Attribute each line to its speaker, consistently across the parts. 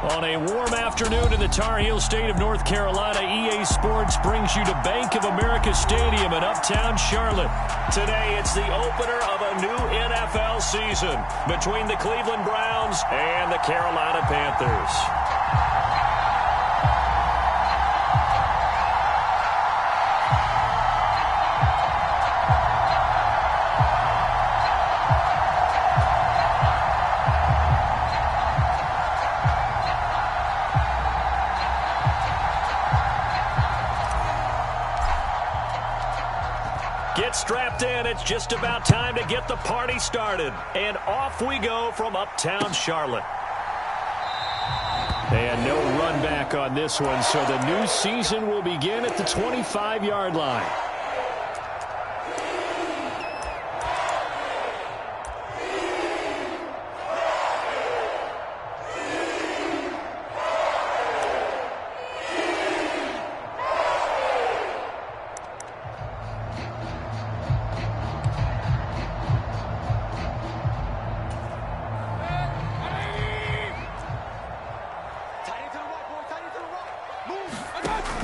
Speaker 1: On a warm afternoon in the Tar Heel state of North Carolina, EA Sports brings you to Bank of America Stadium in uptown Charlotte. Today, it's the opener of a new NFL season between the Cleveland Browns and the Carolina Panthers. Get strapped in. It's just about time to get the party started. And off we go from uptown Charlotte. And no run back on this one, so the new season will begin at the 25-yard line.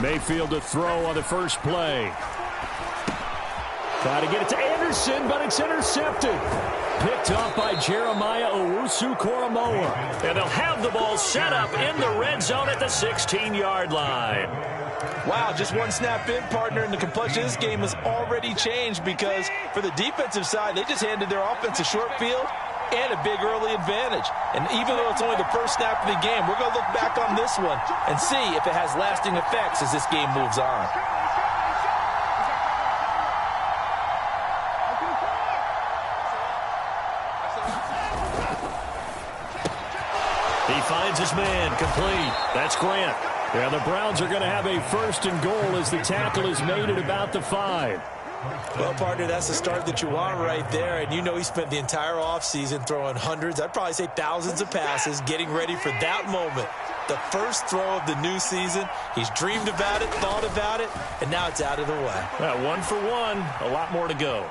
Speaker 1: Mayfield to throw on the first play. Try to get it to Anderson, but it's intercepted. Picked up by Jeremiah Owusu-Koramoah. And they'll have the ball set up in the red zone at the 16-yard line.
Speaker 2: Wow, just one snap in, partner, and the complexion of this game has already changed because for the defensive side, they just handed their offense a short field and a big early advantage. And even though it's only the first snap of the game, we're going to look back on this one and see if it has lasting effects as this game moves on.
Speaker 1: He finds his man, complete. That's Grant. Yeah, the Browns are going to have a first and goal as the tackle is made at about the 5.
Speaker 2: Well, partner, that's the start that you want right there. And you know he spent the entire offseason throwing hundreds, I'd probably say thousands of passes, getting ready for that moment. The first throw of the new season. He's dreamed about it, thought about it, and now it's out of the way.
Speaker 1: Well, 1 for 1, a lot more to go.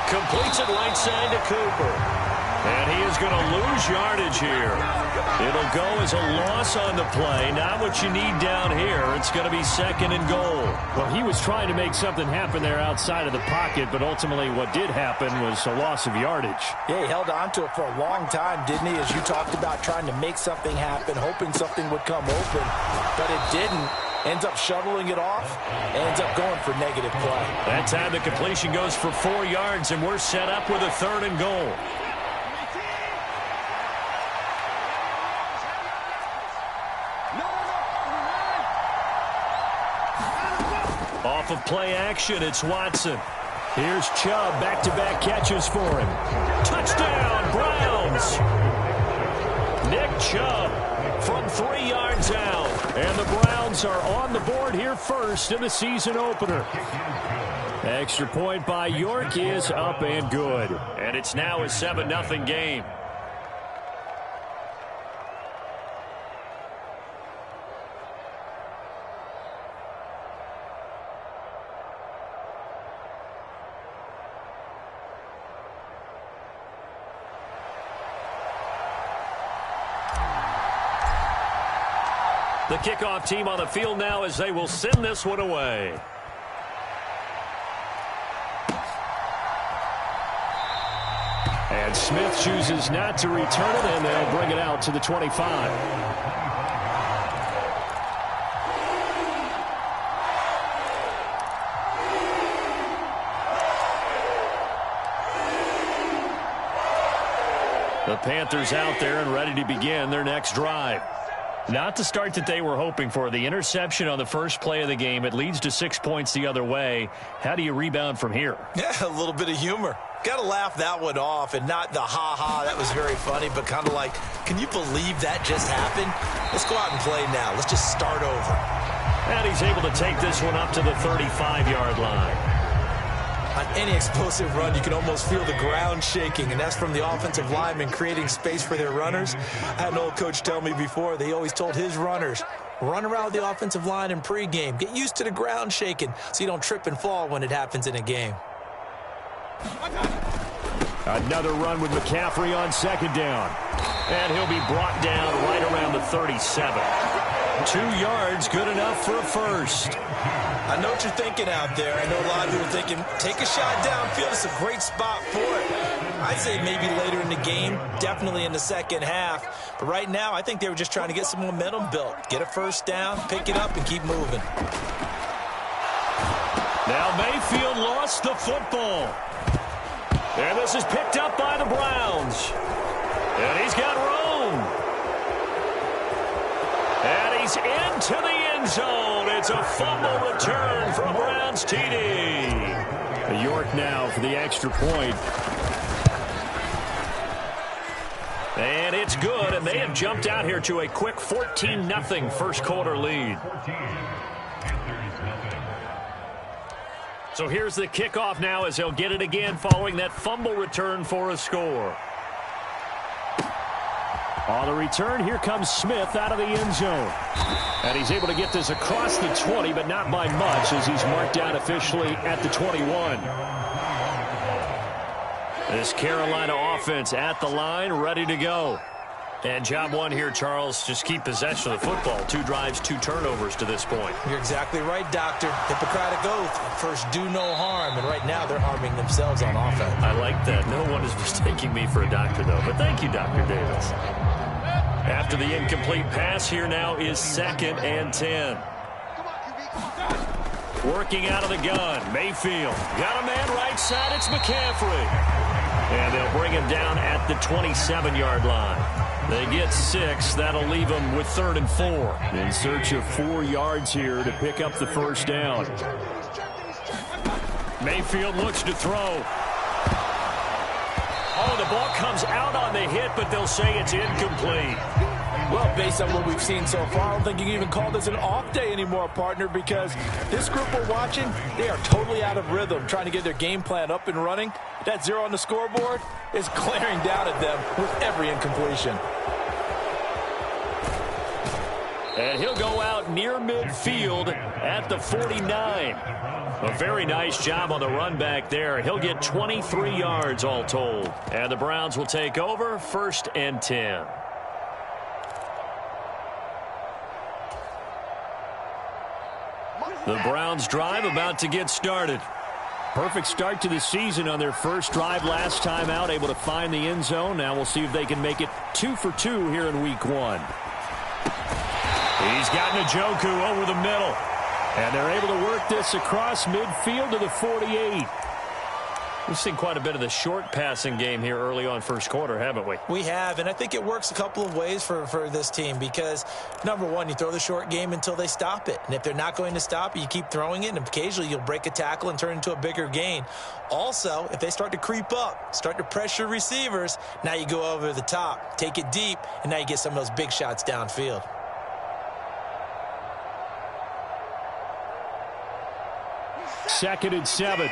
Speaker 1: Completes it right side to Cooper. And he is going to lose yardage here. It'll go as a loss on the play. Not what you need down here. It's going to be second and goal.
Speaker 3: Well, he was trying to make something happen there outside of the pocket, but ultimately what did happen was a loss of yardage.
Speaker 4: Yeah, he held on to it for a long time, didn't he? As you talked about trying to make something happen, hoping something would come open, but it didn't. Ends up shoveling it off, ends up going for negative play.
Speaker 1: That time the completion goes for 4 yards, and we're set up with a third and goal. Off of play action, it's Watson. Here's Chubb, back-to-back catches for him. Touchdown, Browns! Nick Chubb from 3 yards out. And the Browns are on the board here first in the season opener. Extra point by York is up and good. And it's now a 7-0 game. The kickoff team on the field now as they will send this one away. And Smith chooses not to return it, and they'll bring it out to the 25. The Panthers out there and ready to begin their next drive. Not the start that they were hoping for. The interception on the first play of the game. It leads to 6 points the other way. How do you rebound from here?
Speaker 2: Yeah, a little bit of humor. Got to laugh that one off, and not the ha-ha, that was very funny, but kind of like, can you believe that just happened? Let's go out and play now. Let's just start over.
Speaker 1: And he's able to take this one up to the 35-yard line.
Speaker 2: On any explosive run, you can almost feel the ground shaking, and that's from the offensive linemen creating space for their runners. I had an old coach tell me before, they always told his runners, run around the offensive line in pregame. Get used to the ground shaking so you don't trip and fall when it happens in a game.
Speaker 3: Another run with McCaffrey on second down. And he'll be brought down right around the 37. 2 yards, good enough for a first.
Speaker 4: I know what you're thinking out there. I know a lot of you are thinking, take a shot downfield. It's a great spot for it. I'd say maybe later in the game, definitely in the second half. But right now, I think they were just trying to get some momentum built. Get a first down, pick it up, and keep moving.
Speaker 3: Now Mayfield lost the football. And this is picked up by the Browns. And he's got room. And he's into the end zone. It's a fumble return from Browns TD. York now for the extra point. And it's good, and they have jumped out here to a quick 14-0 first quarter lead. So here's the kickoff now as he'll get it again following that fumble return for a score. On the return, here comes Smith out of the end zone. And he's able to get this across the 20, but not by much as he's marked down officially at the 21. This Carolina offense at the line, ready to go. And job one here, Charles, just keep possession of the football. 2 drives, 2 turnovers to this point.
Speaker 4: You're exactly right, Doctor. Hippocratic oath. First, do no harm. And right now, they're harming themselves on offense.
Speaker 3: I like that. No one is mistaking me for a doctor, though. But thank you, Dr. Davis. After the incomplete pass, here now is 2nd and 10. Working out of the gun, Mayfield. Got a man right side, it's McCaffrey. And they'll bring him down at the 27-yard line. They get 6. That'll leave them with 3rd and 4. In search of 4 yards here to pick up the first down. Mayfield looks to throw. Oh, the ball comes out on the hit, but they'll say it's incomplete.
Speaker 4: Well, based on what we've seen so far, I don't think you can even call this an off day anymore, partner, because this group we're watching, they are totally out of rhythm, trying to get their game plan up and running. That 0 on the scoreboard is glaring down at them with every incompletion.
Speaker 3: And he'll go out near midfield at the 49. A very nice job on the run back there. He'll get 23 yards all told. And the Browns will take over 1st and 10. The Browns drive about to get started. Perfect start to the season on their first drive last time out, able to find the end zone. Now we'll see if they can make it 2 for 2 here in week 1. He's got Njoku over the middle. And they're able to work this across midfield to the 48. We've seen quite a bit of the short passing game here early on first quarter, haven't we?
Speaker 4: We have, and I think it works a couple of ways for this team because, number one, you throw the short game until they stop it. And if they're not going to stop it, you keep throwing it, and occasionally you'll break a tackle and turn into a bigger gain. Also, if they start to creep up, start to pressure receivers, now you go over the top, take it deep, and now you get some of those big shots downfield.
Speaker 3: Second and 7.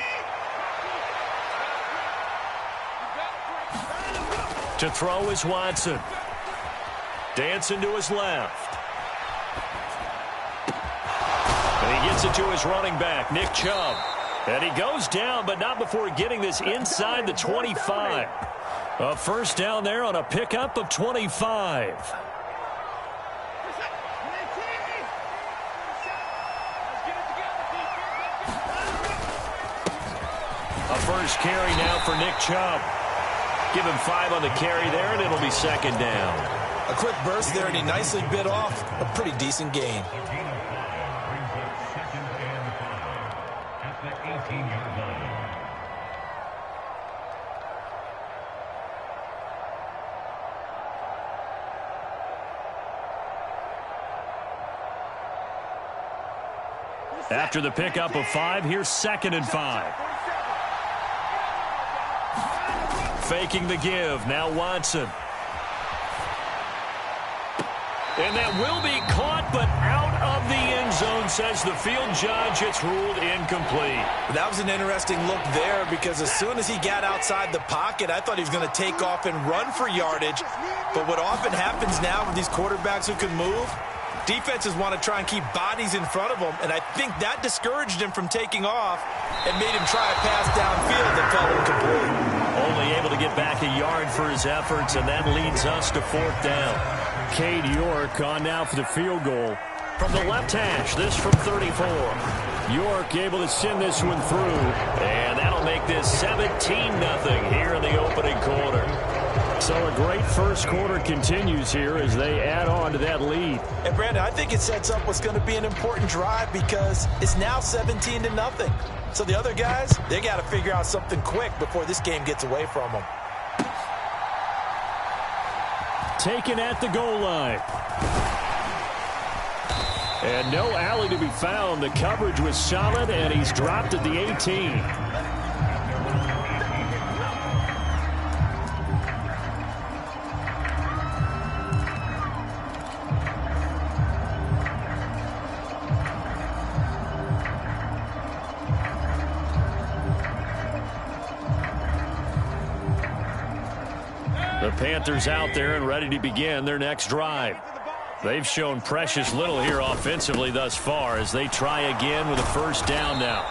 Speaker 3: To throw is Watson. Dancing to his left. And he gets it to his running back, Nick Chubb. And he goes down, but not before getting this inside the 25. A first down there on a pickup of 25. A first carry now for Nick Chubb. Give him 5 on the carry there, and it'll be 2nd down.
Speaker 4: A quick burst there, and he nicely bit off a pretty decent gain.
Speaker 3: After the pickup of 5, here's 2nd and 5. Faking the give. Now Watson. And that will be caught, but out of the end zone, says the field judge. It's ruled incomplete.
Speaker 4: That was an interesting look there because as soon as he got outside the pocket, I thought he was going to take off and run for yardage. But what often happens now with these quarterbacks who can move, defenses want to try and keep bodies in front of them, and I think that discouraged him from taking off and made him try a pass downfield that fell incomplete.
Speaker 3: Only able to get back a yard for his efforts, and that leads us to 4th down.
Speaker 1: Cade York on now for the field goal.
Speaker 3: From the left hash, this from 34.
Speaker 1: York able to send this one through.
Speaker 3: And that'll make this 17-0 here in the opening quarter.
Speaker 1: So a great first quarter continues here as they add on to that lead.
Speaker 4: And Brandon, I think it sets up what's going to be an important drive because it's now 17-0. So the other guys, they got to figure out something quick before this game gets away from them.
Speaker 1: Taken at the goal line. And no alley to be found. The coverage was solid, and he's dropped at the 18.
Speaker 3: The Panthers out there and ready to begin their next drive. They've shown precious little here offensively thus far as they try again with a first down now.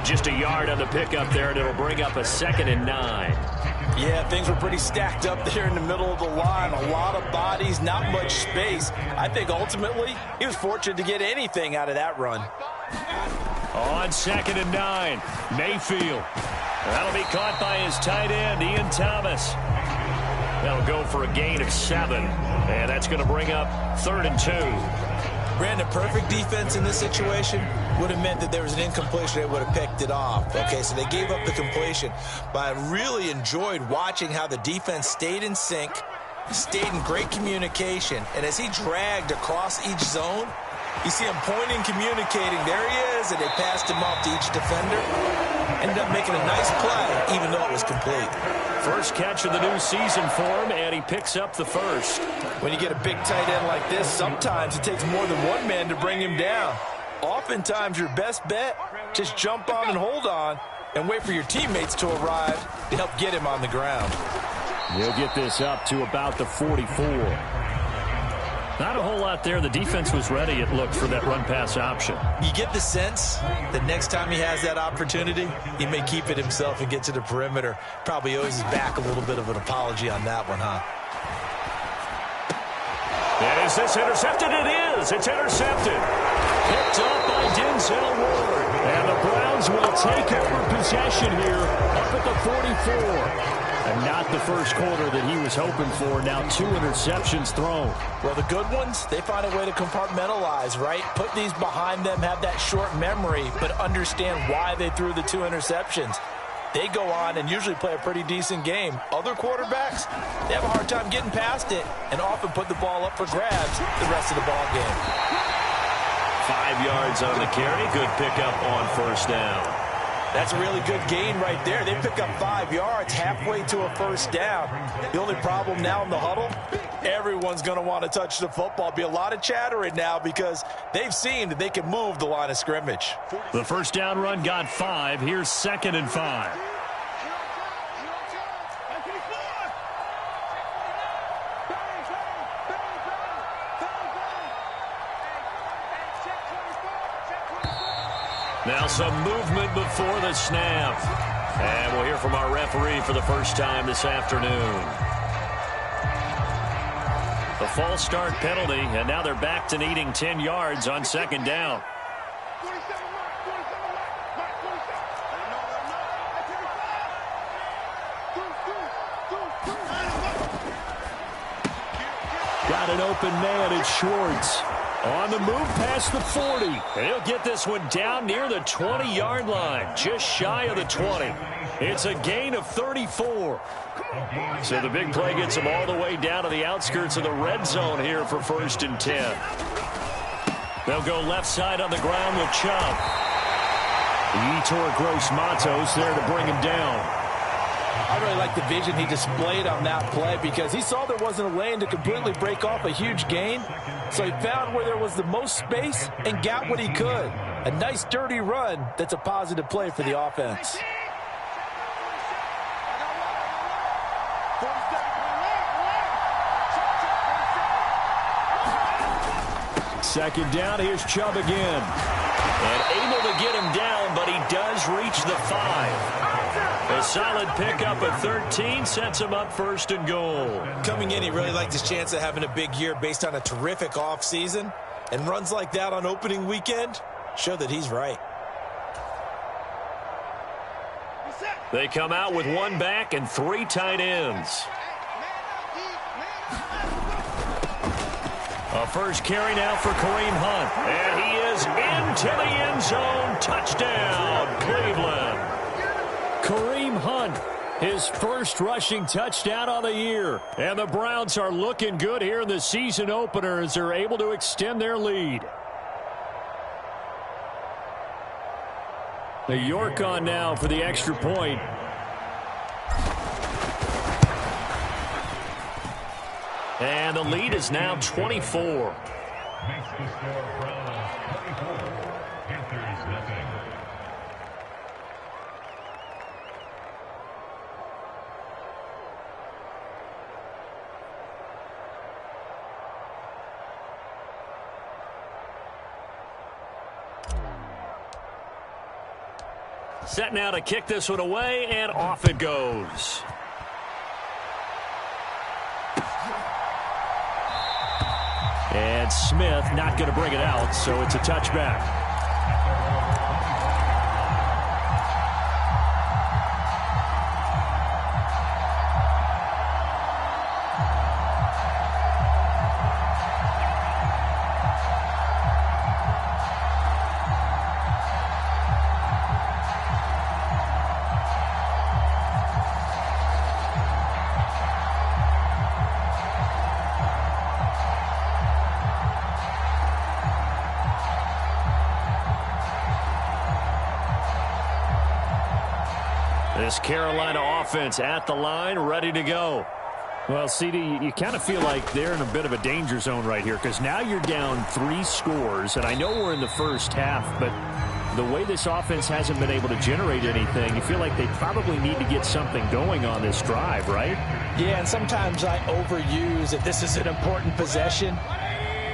Speaker 3: Just a yard on the pickup there, and it'll bring up a 2nd and 9.
Speaker 4: Yeah, things were pretty stacked up there in the middle of the line. A lot of bodies, not much space. I think ultimately he was fortunate to get anything out of that run.
Speaker 3: On 2nd and 9, Mayfield. That'll be caught by his tight end, Ian Thomas. That'll go for a gain of 7, and that's going to bring up 3rd and 2.
Speaker 4: Brandon, perfect defense in this situation would have meant that there was an incompletion. They would have picked it off. Okay, so they gave up the completion. But I really enjoyed watching how the defense stayed in sync, stayed in great communication, and as he dragged across each zone, you see him pointing, communicating. There he is, and they passed him off to each defender. Ended up making a nice play, even though it was complete.
Speaker 3: First catch of the new season for him, and he picks up the first.
Speaker 4: When you get a big tight end like this, sometimes it takes more than one man to bring him down. Oftentimes, your best bet, just jump on and hold on and wait for your teammates to arrive to help get him on the ground.
Speaker 1: He'll get this up to about the 44.
Speaker 3: Not a whole lot there. The defense was ready, it looked, for that run-pass option.
Speaker 4: You get the sense that next time he has that opportunity, he may keep it himself and get to the perimeter. Probably owes his back a little bit of an apology on that one, huh?
Speaker 3: And is this intercepted? It is. It's intercepted. Picked up by Denzel Ward.
Speaker 1: And the Browns will take over possession here up at the 44. And not the first quarter that he was hoping for. Now 2 interceptions thrown.
Speaker 4: Well, the good ones, they find a way to compartmentalize, right? Put these behind them, have that short memory, but understand why they threw the 2 interceptions. They go on and usually play a pretty decent game. Other quarterbacks, they have a hard time getting past it and often put the ball up for grabs the rest of the ball game.
Speaker 3: 5 yards on the carry. Good pickup on first down.
Speaker 4: That's a really good gain right there. They pick up 5 yards halfway to a first down. The only problem now in the huddle, everyone's going to want to touch the football. Be a lot of chattering now because they've seen that they can move the line of scrimmage.
Speaker 3: The first down run got 5. Here's 2nd and 5. Now some movement before the snap. And we'll hear from our referee for the first time this afternoon. A false start penalty, and now they're back to needing 10 yards on 2nd down.
Speaker 1: Got an open man, it's Schwartz. On the move past the 40.
Speaker 3: And he'll get this one down near the 20-yard line, just shy of the 20. It's a gain of 34. So the big play gets him all the way down to the outskirts of the red zone here for 1st and 10. They'll go left side on the ground with Chubb.
Speaker 1: Yetur Gross-Matos there to bring him down.
Speaker 2: I really like the vision he displayed on that play because he saw there wasn't a lane to completely break off a huge gain. So he found where there was the most space and got what he could. A nice dirty run that's a positive play for the offense.
Speaker 1: second down. Here's Chubb again.
Speaker 3: And able to get him down, but he does reach the 5. A solid pickup at 13 sets him up first and goal.
Speaker 4: Coming in, he really liked his chance of having a big year based on a terrific offseason. And runs like that on opening weekend show that he's right.
Speaker 3: They come out with one back and 3 tight ends. A first carry now for Kareem Hunt. And he is into the end zone. Touchdown, Cleveland.
Speaker 1: Kareem Hunt, his first rushing touchdown of the year. And the Browns are looking good here in the season opener as they're able to extend their lead. The York on now for the extra point. And the lead is now 24.
Speaker 5: Makes the score Browns 24, Panthers nothing.
Speaker 3: Set now to kick this one away, and off it goes. And Smith not going to bring it out, so it's a touchback. This Carolina offense at the line, ready to go.
Speaker 1: Well, CD, you kind of feel like they're in a bit of a danger zone right here because now you're down 3 scores, and I know we're in the first half, but the way this offense hasn't been able to generate anything, you feel like they probably need to get something going on this drive, right?
Speaker 4: Yeah, and sometimes I overuse if this is an important possession.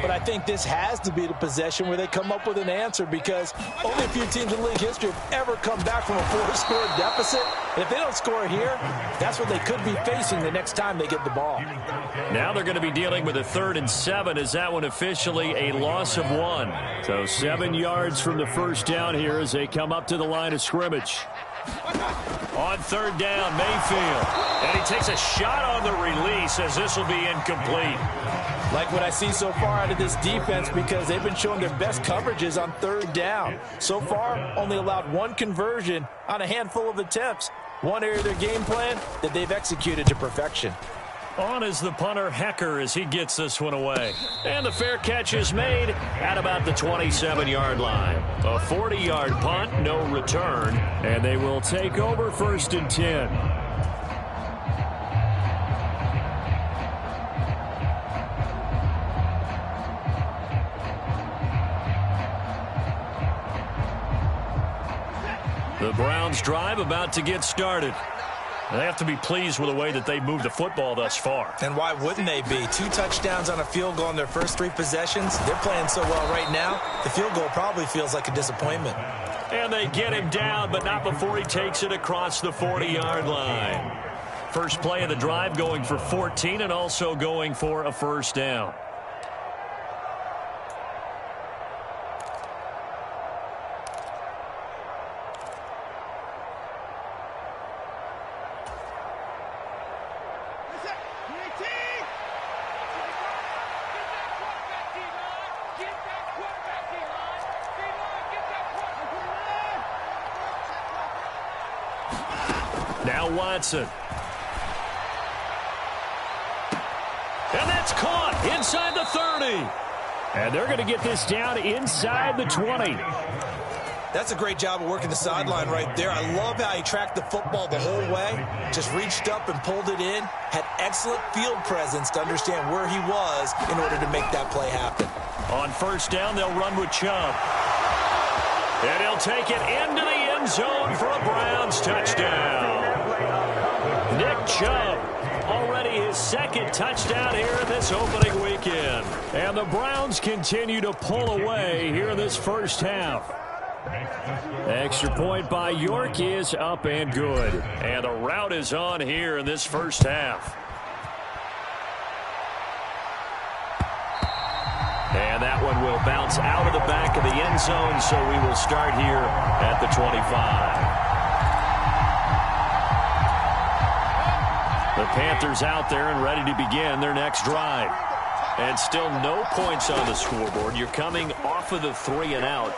Speaker 4: But I think this has to be the possession where they come up with an answer because only a few teams in league history have ever come back from a 4-score deficit. And if they don't score here, that's what they could be facing the next time they get the ball.
Speaker 3: Now they're going to be dealing with a 3rd and 7. Is that one officially a loss of 1?
Speaker 1: So 7 yards from the first down here as they come up to the line of scrimmage.
Speaker 3: On 3rd down, Mayfield. And he takes a shot on the release as this will be incomplete.
Speaker 4: Like what I see so far out of this defense because they've been showing their best coverages on 3rd down. So far, only allowed 1 conversion on a handful of attempts. One area of their game plan that they've executed to perfection.
Speaker 3: On is the punter, Hecker, as he gets this one away. And the fair catch is made at about the 27-yard line. A 40-yard punt, no return, and they will take over 1st and 10. The Browns drive about to get started. They have to be pleased with the way that they moved the football thus far.
Speaker 4: And why wouldn't they be? 2 touchdowns on a field goal in their first 3 possessions. They're playing so well right now, the field goal probably feels like a disappointment.
Speaker 3: And they get him down, but not before he takes it across the 40-yard line. First play of the drive going for 14 and also going for a first down. Now Watson. And that's caught inside the 30.
Speaker 1: And they're going to get this down inside the 20.
Speaker 4: That's a great job of working the sideline right there. I love how he tracked the football the whole way. Just reached up and pulled it in. Had excellent field presence to understand where he was in order to make that play happen.
Speaker 3: On first down, they'll run with Chubb. And he'll take it into the end zone for a Browns touchdown. Nick Chubb, already his 2nd
Speaker 1: touchdown here in this opening weekend. And the Browns continue to pull away here in this first half. Extra point by York is up and good. And the route is on here in this first half. And that one will bounce out of the back of the end zone, so we will start here at the 25. The Panthers out there and ready to begin their next drive. And still no points on the scoreboard. You're coming off of the 3 and out.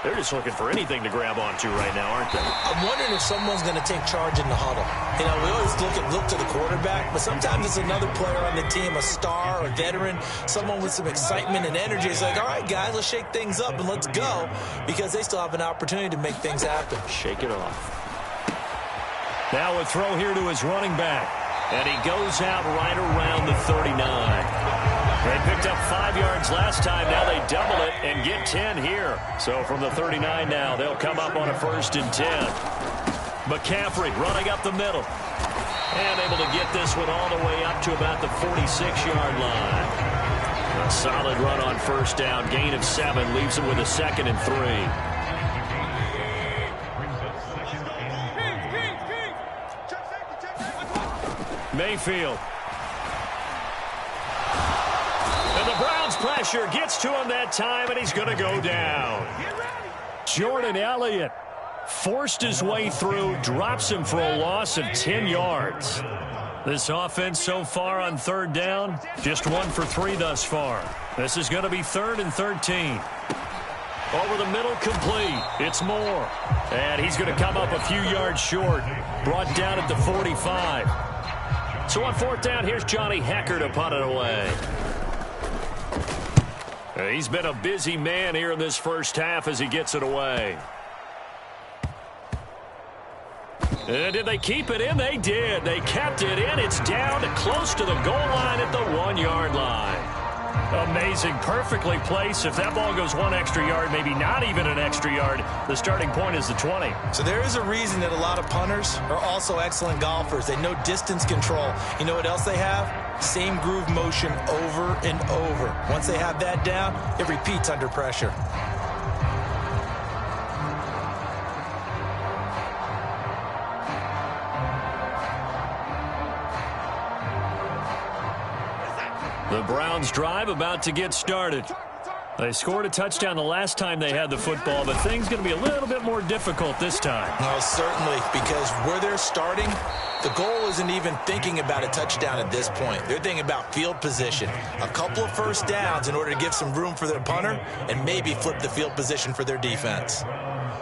Speaker 1: They're just looking for anything to grab onto right now, aren't they?
Speaker 4: I'm wondering if someone's going to take charge in the huddle. You know, we always look to the quarterback, but sometimes it's another player on the team, a star, a veteran, someone with some excitement and energy. It's like, all right, guys, let's shake things up and let's go, because they still have an opportunity to make things happen.
Speaker 1: Shake it off. Now a throw here to his running back, and he goes out right around the 39. They picked up 5 yards last time. Now they double it and get 10 here. So from the 39 now, they'll come up on a 1st and 10. McCaffrey running up the middle. And able to get this one all the way up to about the 46-yard line. A solid run on 1st down. Gain of 7 leaves him with a 2nd and 3. Mayfield. Pressure gets to him that time, and he's going to go down. Jordan Elliott forced his way through, drops him for a loss of 10 yards. This offense so far on 3rd down, just 1 for 3 thus far. This is going to be 3rd and 13. Over the middle, complete. It's Moore. And he's going to come up a few yards short. Brought down at the 45. So on 4th down, here's Johnny Hecker to punt it away. He's been a busy man here in this first half as he gets it away. And did they keep it in? They did. They kept it in. It's down close to the goal line at the 1-yard line. Amazing. Perfectly placed. If that ball goes 1 extra yard, maybe not even an extra yard, the starting point is the 20.
Speaker 4: So there is a reason that a lot of punters are also excellent golfers. They know distance control. You know what else they have? Same groove motion over and over. Once they have that down, it repeats under pressure.
Speaker 1: The Browns drive about to get started. They scored a touchdown the last time they had the football, but things going to be a little bit more difficult this time.
Speaker 4: No, certainly, because where they're starting, the goal isn't even thinking about a touchdown at this point. They're thinking about field position. A couple of 1st downs in order to give some room for their punter and maybe flip the field position for their defense.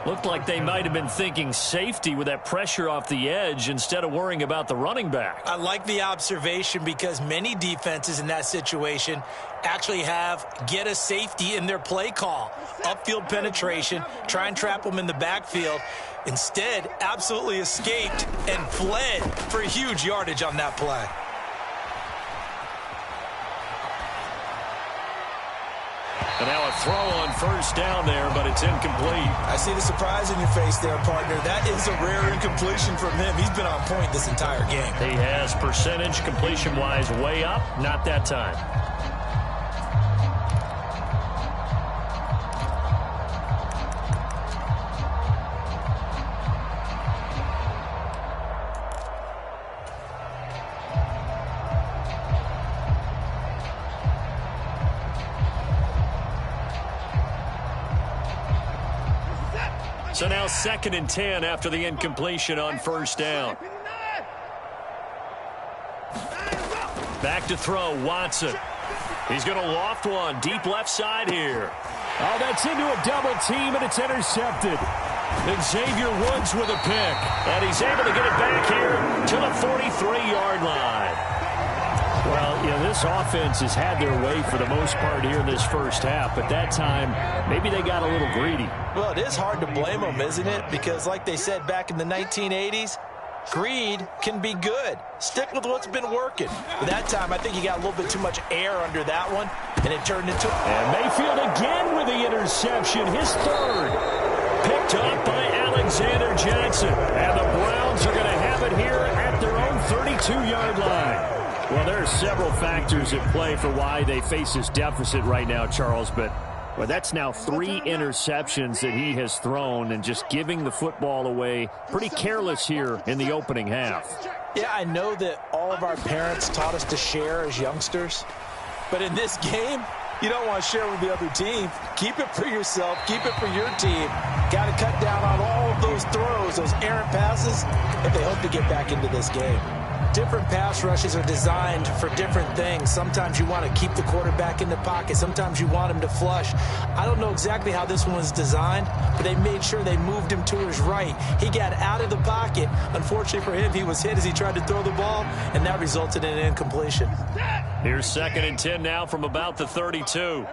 Speaker 1: Looked like they might have been thinking safety with that pressure off the edge instead of worrying about the running back.
Speaker 4: I like the observation because many defenses in that situation actually have get a safety in their play call. Upfield penetration, try and trap them in the backfield. Instead, absolutely escaped and fled for huge yardage on that play.
Speaker 1: And now a throw on 1st down there, but it's incomplete.
Speaker 4: I see the surprise in your face there, partner. That is a rare incompletion from him. He's been on point this entire game.
Speaker 1: He has percentage completion-wise way up, not that time. So now 2nd and 10 after the incompletion on 1st down. Back to throw, Watson. He's going to loft one deep left side here. Oh, that's into a double team, and it's intercepted. Xavier Woods with a pick, and he's able to get it back here to the 43-yard line. Well, you know, this offense has had their way for the most part here in this first half, but that time, maybe they got a little greedy.
Speaker 4: Well, it is hard to blame them, isn't it? Because like they said back in the 1980s, greed can be good. Stick with what's been working. But that time, I think he got a little bit too much air under that one, and it turned into...
Speaker 1: And Mayfield again with the interception, his 3rd. Picked up by Alexander Johnson. And the Browns are going to have it here at their own 32-yard line. Well, there are several factors at play for why they face this deficit right now, Charles, but well, that's now 3 interceptions that he has thrown and just giving the football away pretty careless here in the opening half.
Speaker 4: Yeah, I know that all of our parents taught us to share as youngsters, but in this game, you don't want to share with the other team. Keep it for yourself. Keep it for your team. Got to cut down on all of those throws, those errant passes, if they hope to get back into this game. Different pass rushes are designed for different things. Sometimes you want to keep the quarterback in the pocket. Sometimes you want him to flush. I don't know exactly how this one was designed, but they made sure they moved him to his right. He got out of the pocket. Unfortunately for him, he was hit as he tried to throw the ball, and that resulted in an incompletion.
Speaker 1: Here's 2nd and 10 now from about the 32.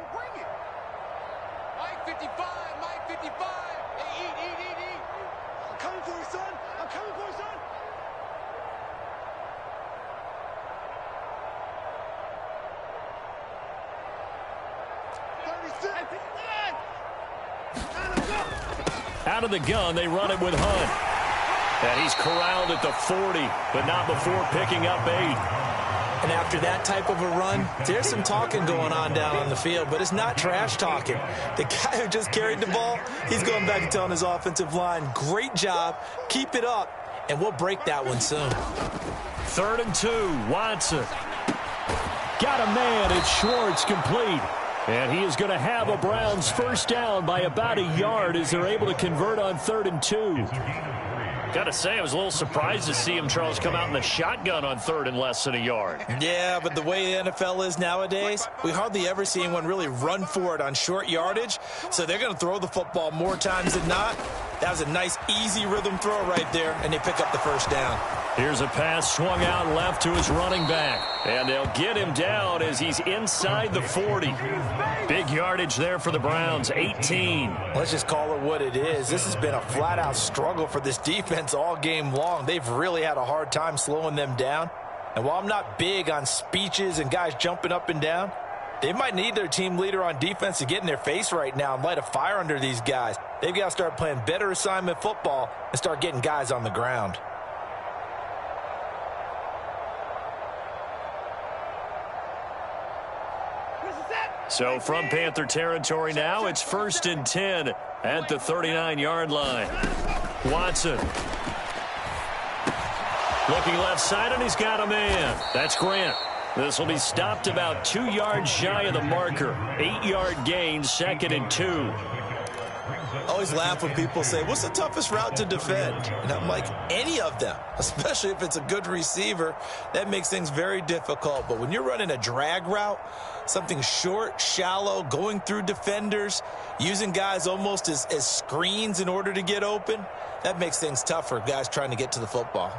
Speaker 1: Out of the gun, they run it with Hunt. And he's corralled at the 40, but not before picking up 8.
Speaker 4: And after that type of a run, there's some talking going on down on the field, but it's not trash talking. The guy who just carried the ball, he's going back and telling his offensive line, great job, keep it up, and we'll break that one soon.
Speaker 1: 3rd and 2, Watson. Got a man, it's Schwartz, complete. And he is going to have a Browns first down by about a yard as they're able to convert on 3rd and 2. Got to say, I was a little surprised to see him, Charles, come out in the shotgun on 3rd and less than a yard.
Speaker 4: Yeah, but the way the NFL is nowadays, we hardly ever see anyone really run for it on short yardage. So they're going to throw the football more times than not. That was a nice, easy rhythm throw right there, and they pick up the first down.
Speaker 1: Here's a pass swung out left to his running back. And they'll get him down as he's inside the 40. Big yardage there for the Browns, 18.
Speaker 4: Let's just call it what it is. This has been a flat-out struggle for this defense all game long. They've really had a hard time slowing them down. And while I'm not big on speeches and guys jumping up and down, they might need their team leader on defense to get in their face right now and light a fire under these guys. They've got to start playing better assignment football and start getting guys on the ground.
Speaker 1: So from Panther territory now, it's 1st and 10 at the 39-yard line. Watson. Looking left side, and he's got a man. That's Grant. This will be stopped about 2 yards shy of the marker. 8-yard gain, 2nd and 2.
Speaker 4: I always laugh when people say, what's the toughest route to defend? And I'm like, any of them, especially if it's a good receiver. That makes things very difficult. But when you're running a drag route, something short, shallow, going through defenders, using guys almost as screens in order to get open, that makes things tough for guys trying to get to the football.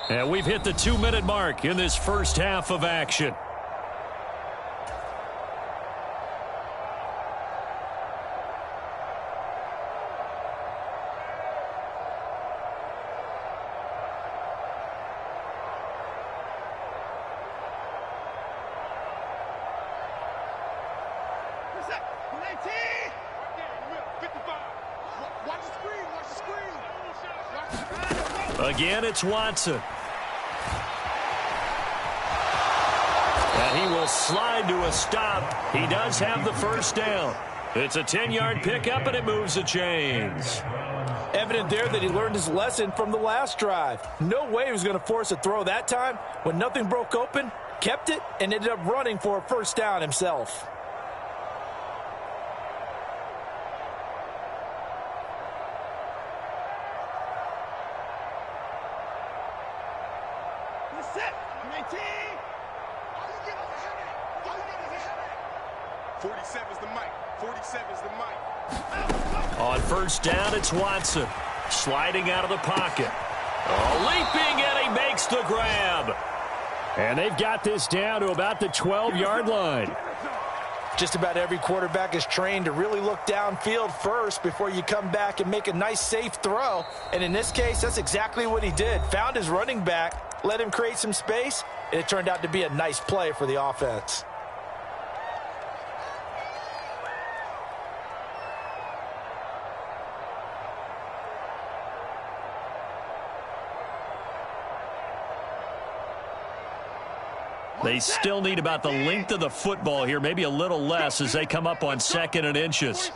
Speaker 1: And we've hit the 2-minute mark in this first half of action. Again, it's Watson. And he will slide to a stop. He does have the first down. It's a 10-yard pickup, and it moves the chains.
Speaker 4: Evident there that he learned his lesson from the last drive. No way he was going to force a throw that time. When nothing broke open, kept it, and ended up running for a first down himself.
Speaker 1: On first down, it's Watson. Sliding out of the pocket. Leaping, and he makes the grab. And they've got this down to about the 12-yard line.
Speaker 4: Just about every quarterback is trained to really look downfield first before you come back and make a nice, safe throw. And in this case, that's exactly what he did. Found his running back, let him create some space, and it turned out to be a nice play for the offense.
Speaker 1: They still need about the length of the football here, maybe a little less as they come up on 2nd and inches.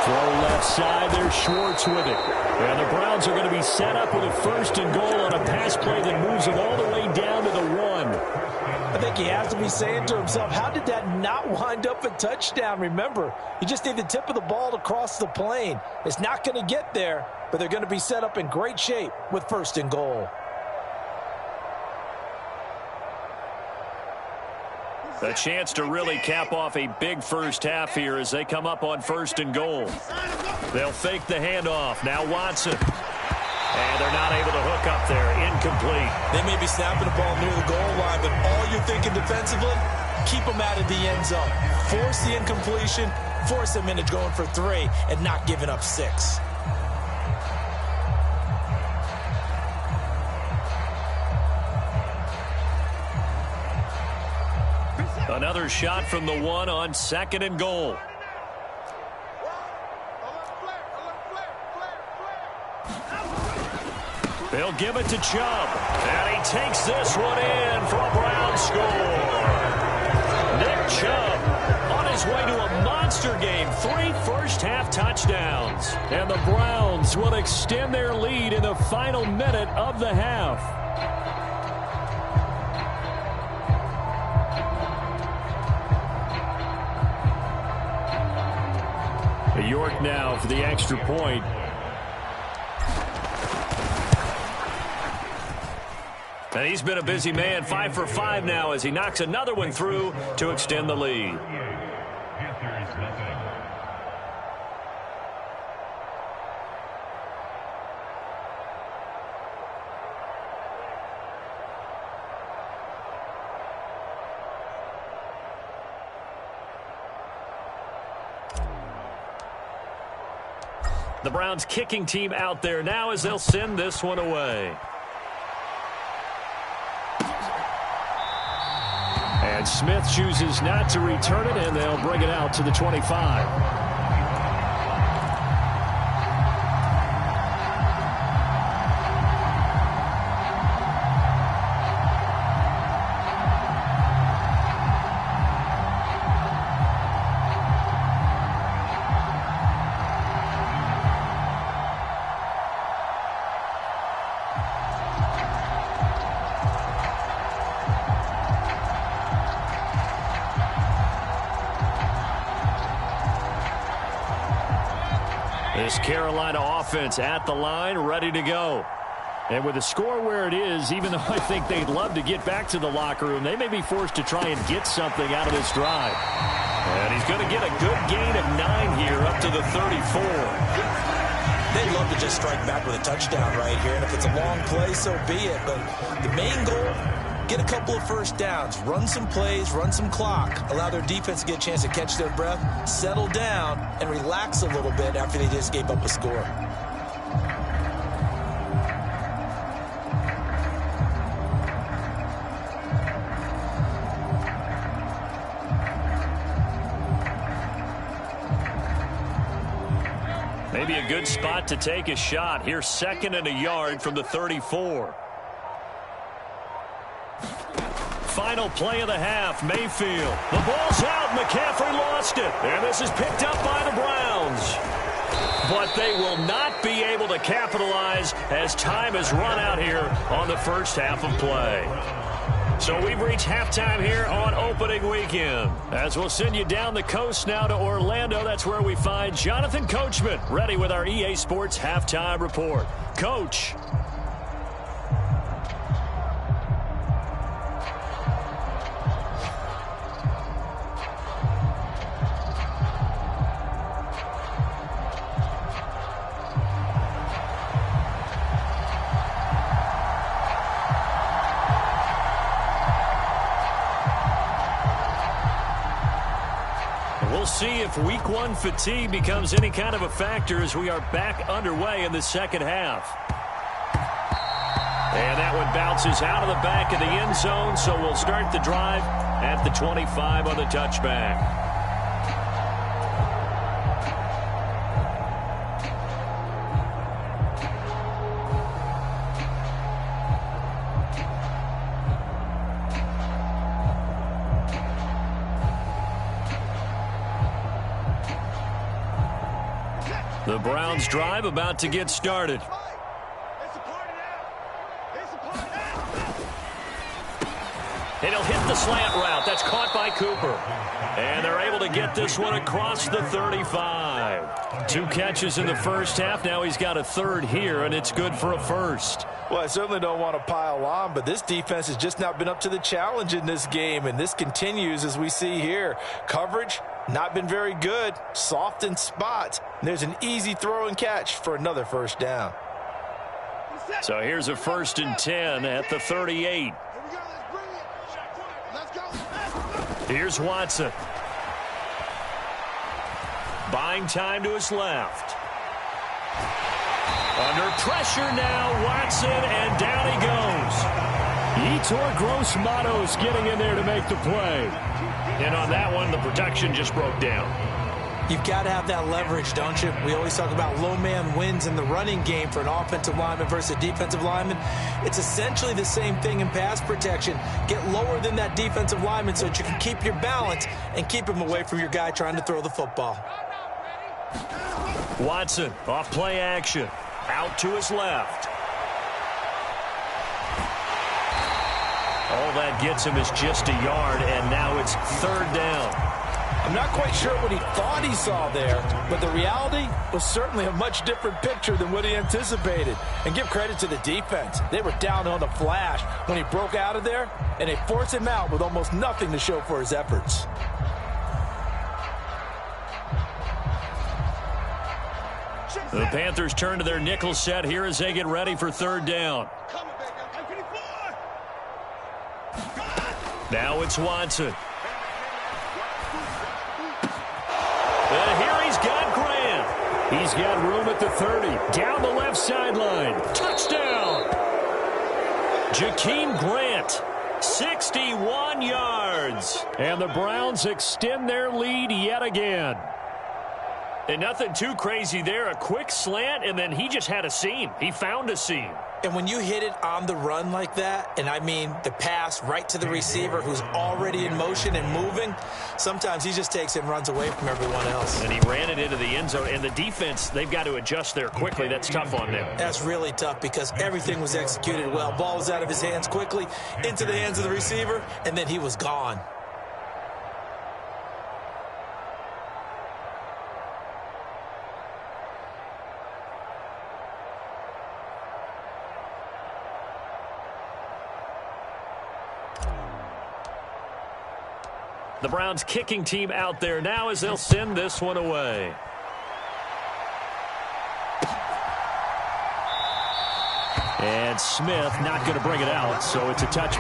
Speaker 1: Throw left side, there's Schwartz with it. And the Browns are going to be set up with a 1st and goal on a pass play that moves them all the way down to the 1.
Speaker 4: I think he has to be saying to himself, how did that not wind up a touchdown? Remember, you just need the tip of the ball to cross the plane. It's not going to get there, but they're going to be set up in great shape with 1st and goal.
Speaker 1: A chance to really cap off a big first half here as they come up on 1st and goal. They'll fake the handoff. Now Watson. And they're not able to hook up there. Incomplete.
Speaker 4: They may be snapping the ball near the goal line, but all you're thinking defensively, keep them out of the end zone. Force the incompletion, force them into going for 3, and not giving up 6.
Speaker 1: Another shot from the 1 on 2nd and goal. They'll give it to Chubb. And he takes this one in for a Brown score. Nick Chubb on his way to a monster game. 3 first-half touchdowns. And the Browns will extend their lead in the final minute of the half. York now for the extra point. And he's been a busy man, 5 for 5 now as he knocks another one through to extend the lead.
Speaker 5: Panthers nothing.
Speaker 1: The Browns kicking team out there now as they'll send this one away. And Smith chooses not to return it, and they'll bring it out to the 25. This Carolina offense at the line, ready to go. And with the score where it is, even though I think they'd love to get back to the locker room, they may be forced to try and get something out of this drive. And he's going to get a good gain of 9 here up to the 34.
Speaker 4: They'd love to just strike back with a touchdown right here. And if it's a long play, so be it. But the main goal, get a couple of first downs, run some plays, run some clock, allow their defense to get a chance to catch their breath, settle down, and relax a little bit after they just gave up a score.
Speaker 1: Maybe a good spot to take a shot. Here's 2nd and a yard from the 34. Final play of the half, Mayfield. The ball's out. McCaffrey lost it. And this is picked up by the Browns. But they will not be able to capitalize as time has run out here on the first half of play. So we've reached halftime here on opening weekend. As we'll send you down the coast now to Orlando, that's where we find Jonathan Coachman, ready with our EA Sports halftime report. Coach. We'll see if week 1 fatigue becomes any kind of a factor as we are back underway in the second half. And that one bounces out of the back of the end zone, so we'll start the drive at the 25 on the touchback. The Browns drive about to get started. And he'll hit the slant route. That's caught by Cooper. And they're able to get this one across the 35. 2 catches in the first half. Now he's got a third here, and it's good for a first.
Speaker 2: Well, I certainly don't want to pile on, but this defense has just not been up to the challenge in this game, and this continues as we see here. Coverage, not been very good. Soft in spots. And there's an easy throw and catch for another first down.
Speaker 1: So here's a 1st and 10 at the 38. Here's Watson. Buying time to his left. Under pressure now, Watson, and down he goes. Yetur Gross-Matos getting in there to make the play. And on that one, the protection just broke down.
Speaker 4: You've got to have that leverage, don't you? We always talk about low man wins in the running game for an offensive lineman versus a defensive lineman. It's essentially the same thing in pass protection. Get lower than that defensive lineman so that you can keep your balance and keep him away from your guy trying to throw the football.
Speaker 1: Watson off play action. Out to his left. All that gets him is just a yard, and now it's 3rd down.
Speaker 2: I'm not quite sure what he thought he saw there, but the reality was certainly a much different picture than what he anticipated. And give credit to the defense. They were down on the flash when he broke out of there, and they forced him out with almost nothing to show for his efforts.
Speaker 1: The Panthers turn to their nickel set here as they get ready for 3rd down. Now it's Watson. And here he's got Grant. He's got room at the 30. Down the left sideline. Touchdown. Jakeem Grant, 61 yards. And the Browns extend their lead yet again. And nothing too crazy there. A quick slant, and then he just had a seam. He found a seam.
Speaker 4: And when you hit it on the run like that, and I mean the pass right to the receiver who's already in motion and moving, sometimes he just takes it and runs away from everyone else.
Speaker 1: And he ran it into the end zone. And the defense, they've got to adjust there quickly. That's tough on them.
Speaker 4: That's really tough because everything was executed well. Ball was out of his hands quickly, into the hands of the receiver, and then he was gone.
Speaker 1: The Browns kicking team out there now as they'll send this one away. And Smith not going to bring it out, so it's a touch.